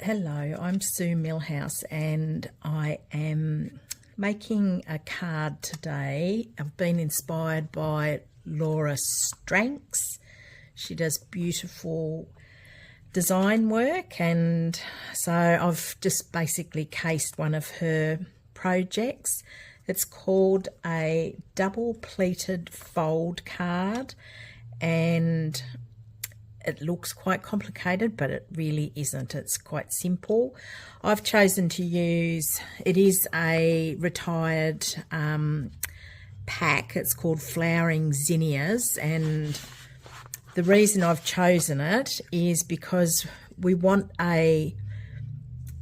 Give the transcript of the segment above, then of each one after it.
Hello, I'm Sue Millhouse and I am making a card today. I've been inspired by Laura Stranks. She does beautiful design work, and so I've just basically cased one of her projects. It's called a double pleated fold card, and it looks quite complicated, but it really isn't. It's quite simple. I've chosen to use, it is a retired pack. It's called Flowering Zinnias, and the reason I've chosen it is because we want the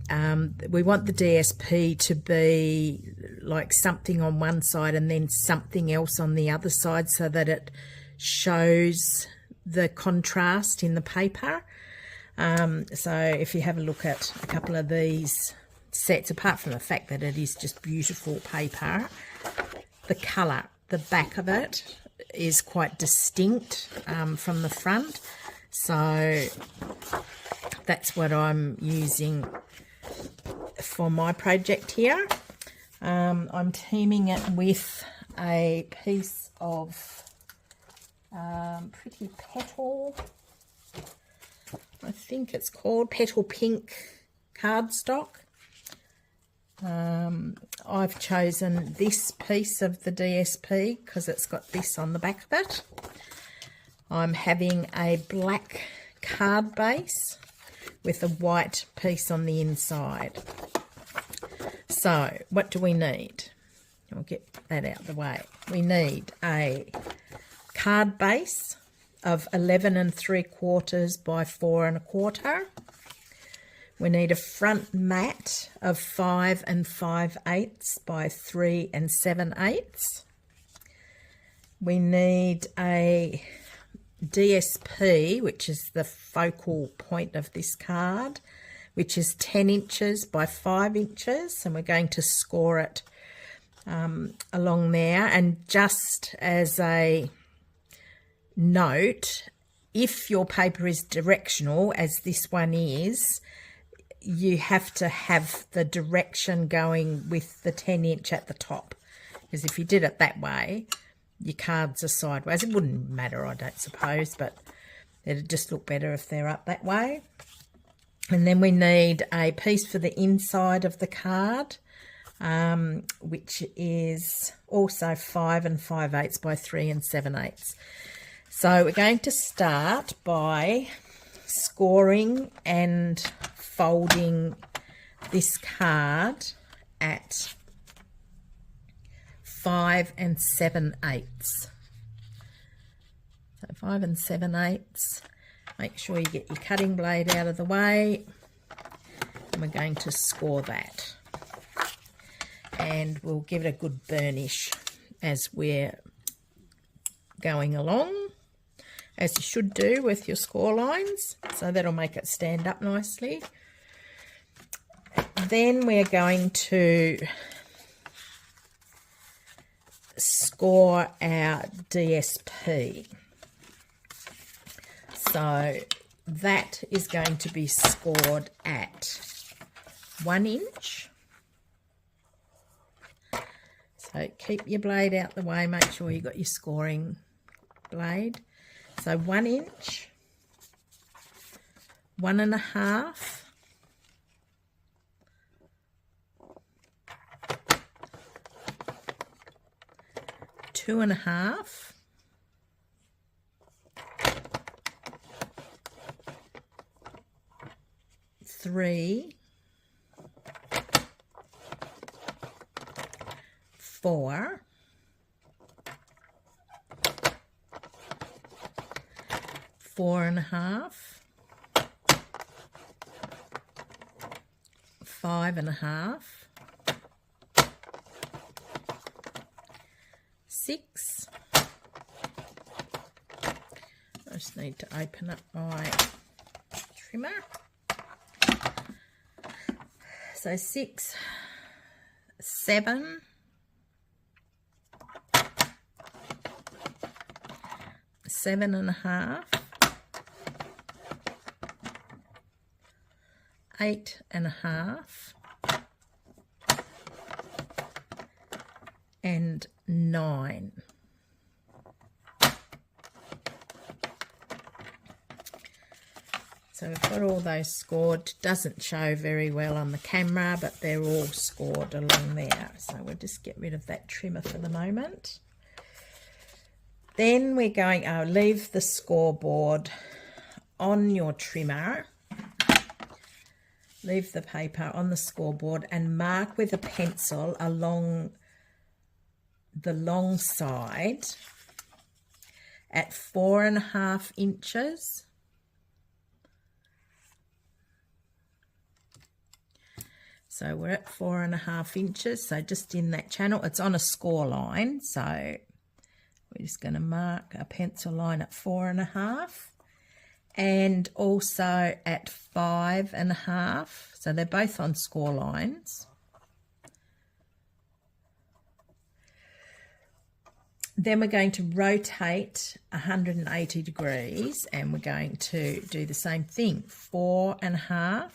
DSP to be like something on one side and then something else on the other side, so that it shows the contrast in the paper. So if you have a look at a couple of these sets, apart from the fact that it is just beautiful paper, the colour, the back of it is quite distinct from the front. So that's what I'm using for my project here. I'm teaming it with a piece of Pretty Petal, I think it's called Petal Pink cardstock. I've chosen this piece of the DSP because it's got this on the back of it. I'm having a black card base with a white piece on the inside. So what do we need? I'll get that out of the way. We need a card base of 11 3/4 by 4 1/4. We need a front mat of 5 5/8 by 3 7/8. We need a DSP, which is the focal point of this card, which is 10 inches by 5 inches, and we're going to score it along there. And just as a note, if your paper is directional, as this one is, you have to have the direction going with the 10-inch at the top, because if you did it that way, your cards are sideways. It wouldn't matter, I don't suppose, but it'd just look better if they're up that way. And then we need a piece for the inside of the card, which is also 5 5/8 by 3 7/8. So we're going to start by scoring and folding this card at 5 7/8. So 5 7/8. Make sure you get your cutting blade out of the way, and we're going to score that. And we'll give it a good burnish as we're going along, as you should do with your score lines, so that'll make it stand up nicely. Then we're going to score our DSP. So that is going to be scored at 1 inch. So keep your blade out the way, make sure you got your scoring blade. So 1 inch, 1 1/2, 2 1/2, 3, 4, 4 1/2, 5 1/2, 6. I just need to open up my trimmer. So 6, 7, 7 1/2, 8.5 and 9. So we've got all those scored. Doesn't show very well on the camera, but they're all scored along there. So we'll just get rid of that trimmer for the moment. Then we're going, leave the scoreboard on your trimmer. Leave the paper on the scoreboard and mark with a pencil along the long side at 4.5 inches. So we're at 4.5 inches, so just in that channel. It's on a score line, so we're just going to mark a pencil line at 4.5 and also at 5.5. So they're both on score lines. Then we're going to rotate 180 degrees and we're going to do the same thing, 4.5.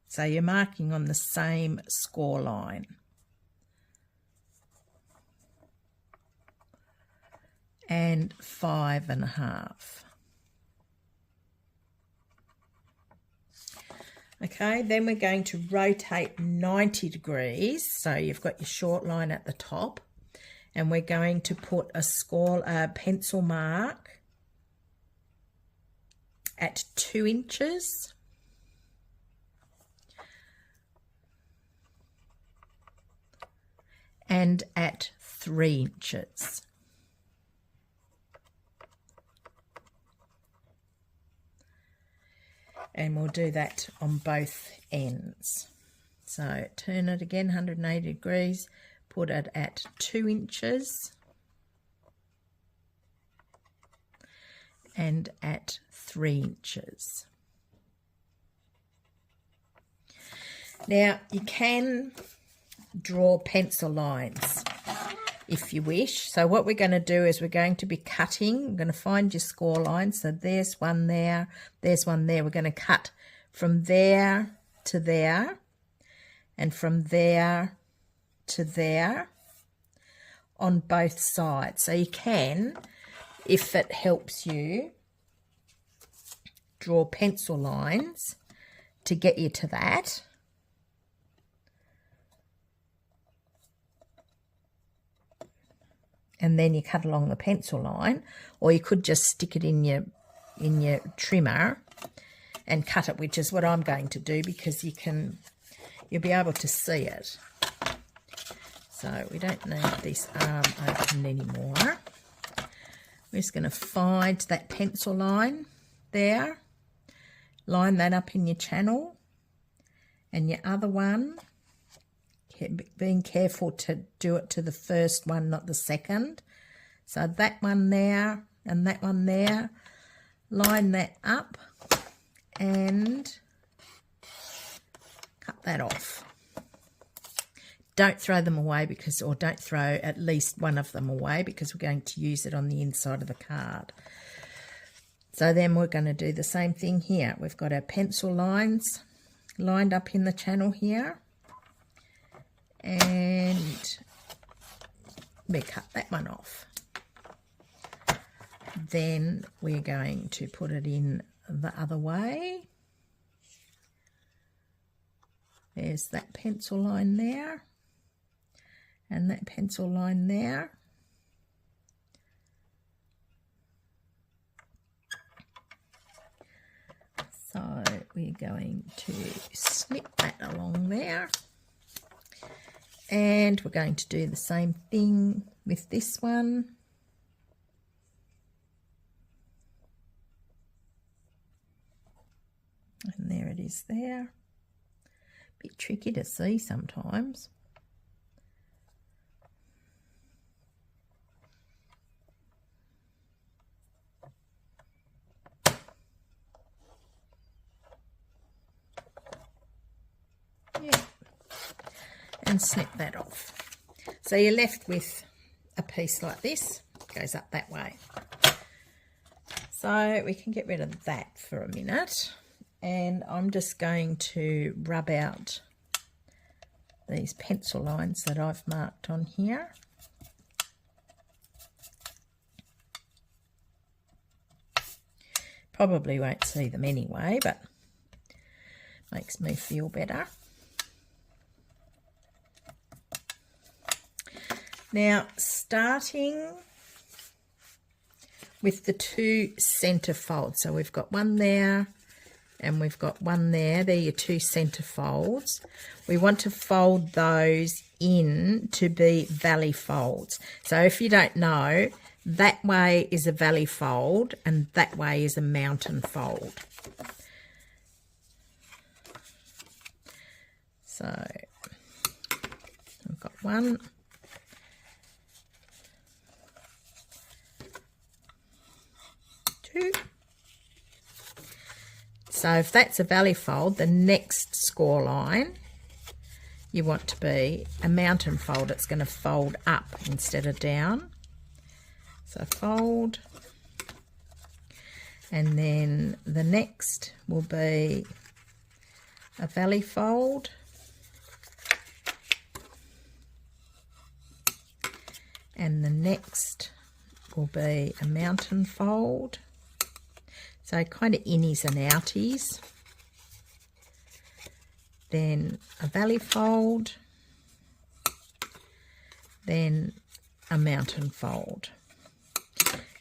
So you're marking on the same score line. And 5.5. Okay, then we're going to rotate 90 degrees. So you've got your short line at the top, and we're going to put a pencil mark at 2 inches. And at 3 inches. And we'll do that on both ends. So turn it again 180 degrees, put it at 2 inches and at 3 inches. Now you can draw pencil lines if you wish. So what we're going to do is we're going to be cutting. We're going to find your score line. So there's one there, there's one there. We're going to cut from there to there and from there to there on both sides. So you can, if it helps you, draw pencil lines to get you to that. And then you cut along the pencil line, or you could just stick it in your trimmer and cut it, which is what I'm going to do because you'll be able to see it. So we don't need this arm opened anymore. We're just going to find that pencil line there, line that up in your channel, and your other one, being careful to do it to the first one, not the second. So that one there and that one there, line that up and cut that off. Don't throw them away or don't throw at least one of them away because we're going to use it on the inside of the card. So then we're going to do the same thing here. We've got our pencil lines lined up in the channel here. And we cut that one off. Then we're going to put it in the other way. There's that pencil line there and that pencil line there. So we're going to snip that along there. And we're going to do the same thing with this one. And there it is there. Bit tricky to see sometimes. Yeah. And snip that off. So you're left with a piece like this, goes up that way. So we can get rid of that for a minute, and I'm just going to rub out these pencil lines that I've marked on here. Probably won't see them anyway, but makes me feel better. Now, starting with the 2 center folds. So we've got one there and we've got one there. They're your 2 center folds. We want to fold those in to be valley folds. So if you don't know, that way is a valley fold and that way is a mountain fold. So I've got 1, 2. So if that's a valley fold, the next score line you want to be a mountain fold. It's going to fold up instead of down. So fold, and then the next will be a valley fold, and the next will be a mountain fold. So kind of innies and outies. Then a valley fold, then a mountain fold.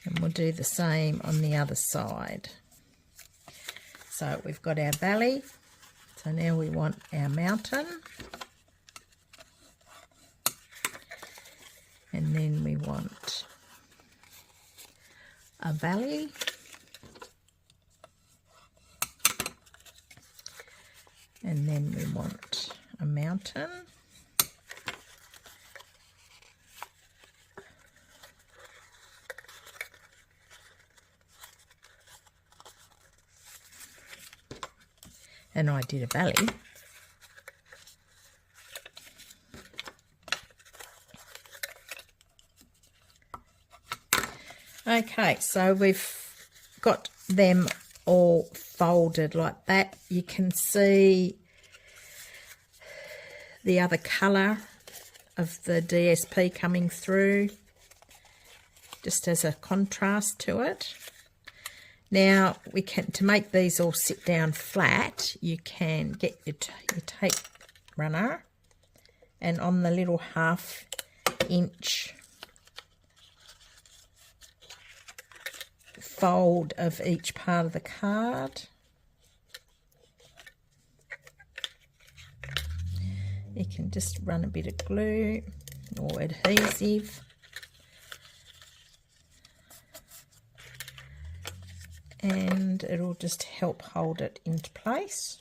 And we'll do the same on the other side. So we've got our valley. So now we want our mountain. And then we want a valley. And then we want a mountain. And I did a valley. Okay, so we've got them all folded like that. You can see the other colour of the DSP coming through just as a contrast to it. Now we can, to make these all sit down flat, you can get your tape runner and on the little 1/2 inch fold of each part of the card, you can just run a bit of glue or adhesive and it'll just help hold it into place.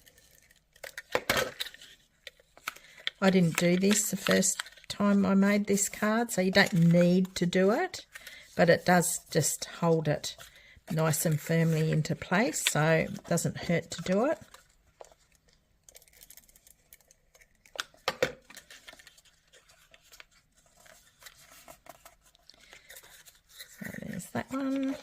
I didn't do this the first time I made this card, so you don't need to do it, but it does just hold it nice and firmly into place, so it doesn't hurt to do it. So there's that one.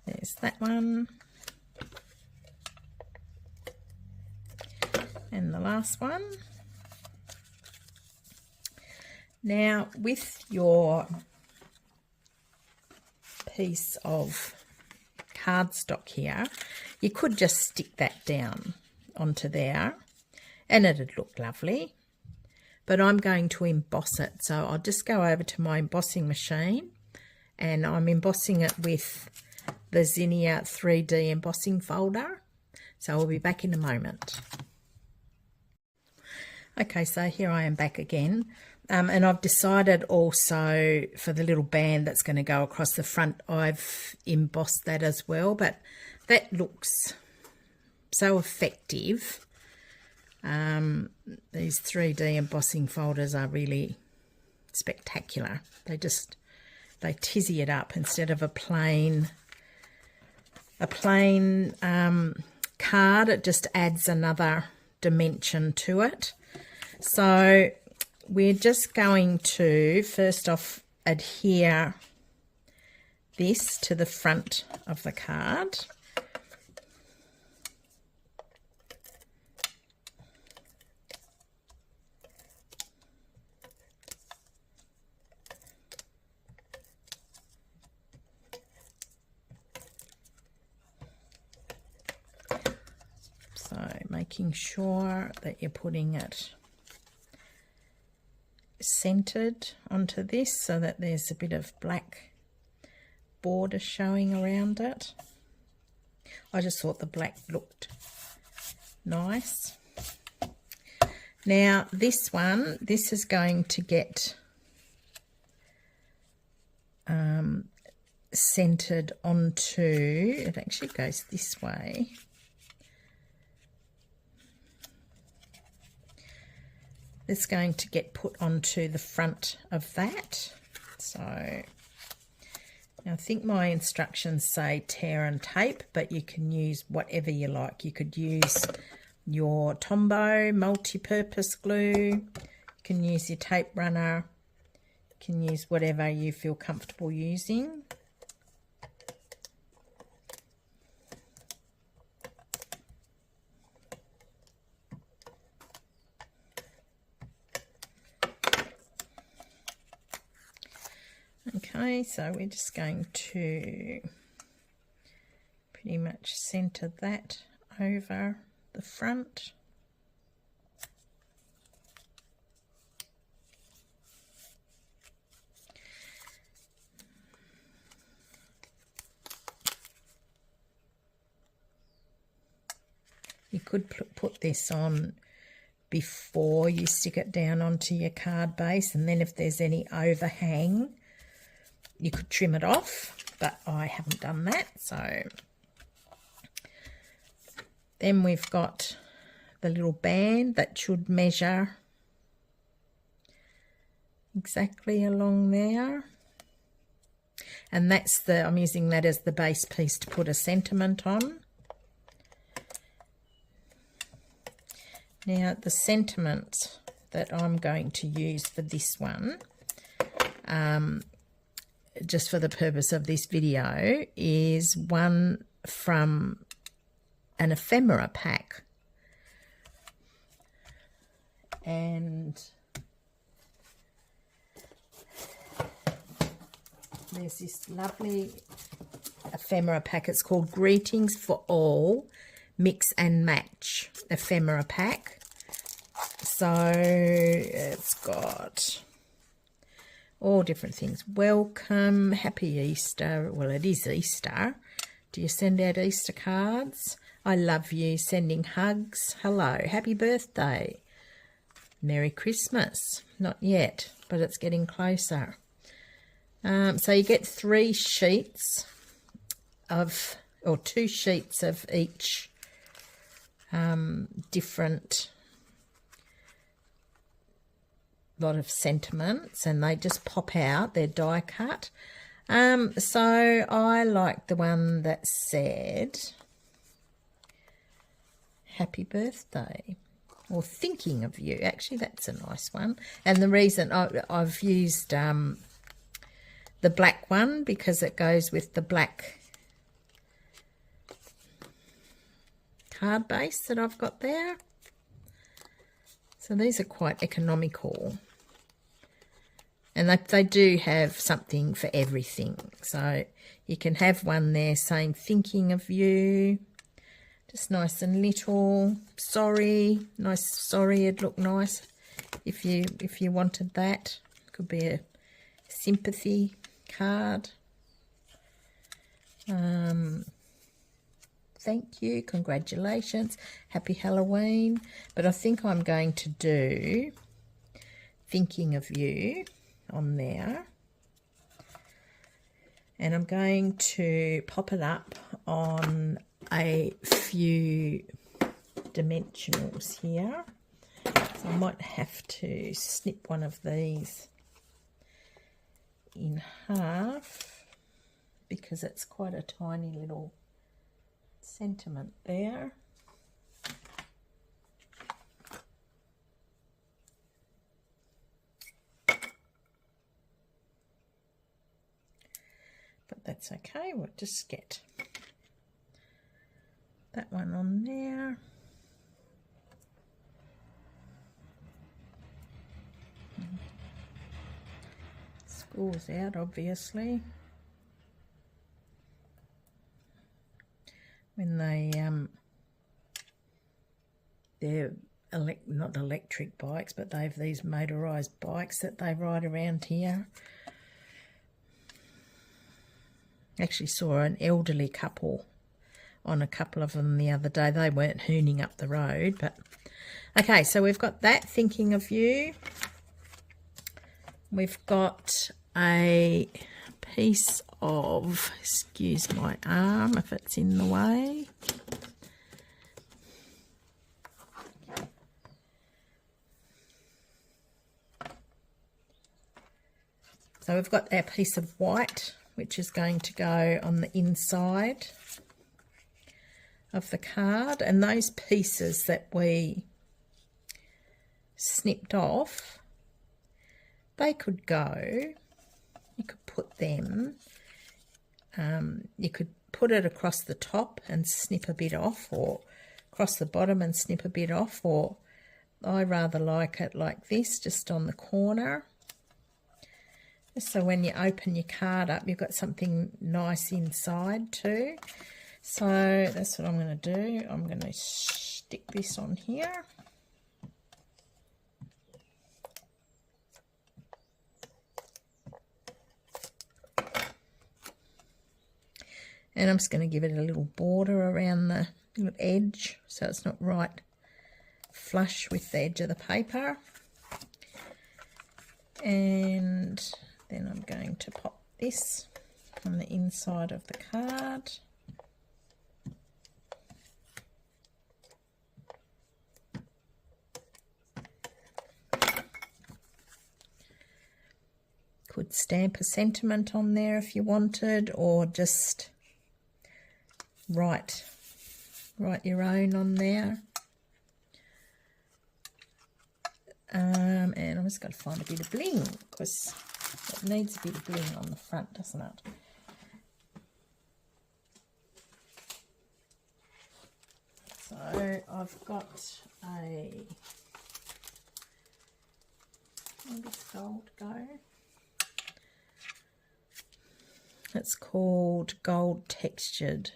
There's that one. And the last one. Now, with your piece of cardstock here, you could just stick that down onto there and it'd look lovely. But I'm going to emboss it, so I'll just go over to my embossing machine and I'm embossing it with the Zinnia 3D embossing folder. So I'll be back in a moment. Okay, so here I am back again. And I've decided also for the little band that's going to go across the front, I've embossed that as well. But that looks so effective. These 3D embossing folders are really spectacular. They tizzy it up instead of a plain card. It just adds another dimension to it. So we're just going to first off adhere this to the front of the card. So making sure that you're putting it centered onto this so that there's a bit of black border showing around it. I just thought the black looked nice. Now this one, this is going to get centered onto, it actually goes this way. It's going to get put onto the front of that. So now I think my instructions say tear and tape, but you can use whatever you like. You could use your Tombow multi-purpose glue. You can use your tape runner. You can use whatever you feel comfortable using. Okay, so we're just going to pretty much center that over the front. You could put this on before you stick it down onto your card base, and then if there's any overhang, you could trim it off, but I haven't done that. So then we've got the little band that should measure exactly along there. And that's the, I'm using that as the base piece to put a sentiment on. Now the sentiment that I'm going to use for this one, just for the purpose of this video, is one from an ephemera pack. And there's this lovely ephemera pack. It's called Greetings for All Mix and Match ephemera pack. So it's got all different things. Welcome, happy Easter. Well, it is Easter. Do you send out Easter cards? I love you. Sending hugs. Hello. Happy birthday. Merry Christmas. Not yet, but it's getting closer. So you get 3 sheets of, or 2 sheets of each different lot of sentiments, and they just pop out. They're die cut. So I like the one that said happy birthday, or thinking of you. Actually, that's a nice one. And the reason I've used the black one, because it goes with the black card base that I've got there. So these are quite economical. And they do have something for everything. So you can have one there saying thinking of you. Just nice and little. Sorry. Nice sorry, it'd look nice if you wanted that. Could be a sympathy card. Thank you, congratulations, happy Halloween. But I think I'm going to do thinking of you on there, and I'm going to pop it up on a few dimensionals here. So I might have to snip one of these in half because it's quite a tiny little sentiment there. but that's okay. We'll just get that one on there. Scores out, obviously. When they're not electric bikes, but they've these motorised bikes that they ride around here. Actually saw an elderly couple on a couple of them the other day. They weren't hooning up the road, but okay, so we've got that, thinking of you. We've got a piece of, excuse my arm if it's in the way. So we've got our piece of white, which is going to go on the inside of the card, and those pieces that we snipped off, they could go, you could put them, you could put it across the top and snip a bit off, or across the bottom and snip a bit off, or I rather like it like this, just on the corner. So when you open your card up, you've got something nice inside too. So that's what I'm going to do. I'm going to stick this on here. And I'm just going to give it a little border around the little edge, so it's not right flush with the edge of the paper. And then I'm going to pop this on the inside of the card. Could stamp a sentiment on there if you wanted, or just write your own on there. And I'm just going to find a bit of bling, because it needs a bit of bling on the front, doesn't it? So I've got a, where did this gold go? It's called Gold Textured.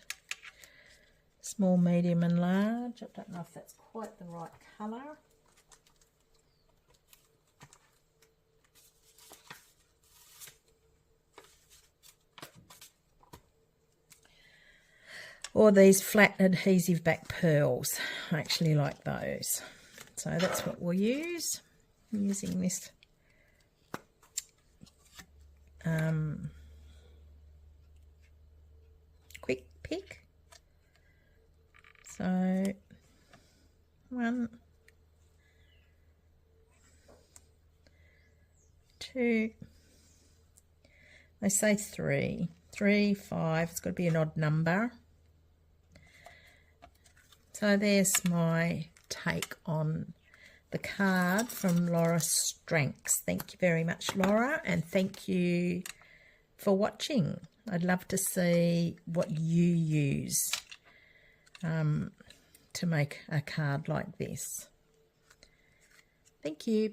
Small, medium and large. I don't know if that's quite the right colour. Or these flat adhesive back pearls. I actually like those. So that's what we'll use. I'm using this quick pick. So 1, 2, they say 3, 3, 5, it's got to be an odd number. So there's my take on the card from Laura Stranks. Thank you very much, Laura, and thank you for watching. I'd love to see what you use to make a card like this. Thank you.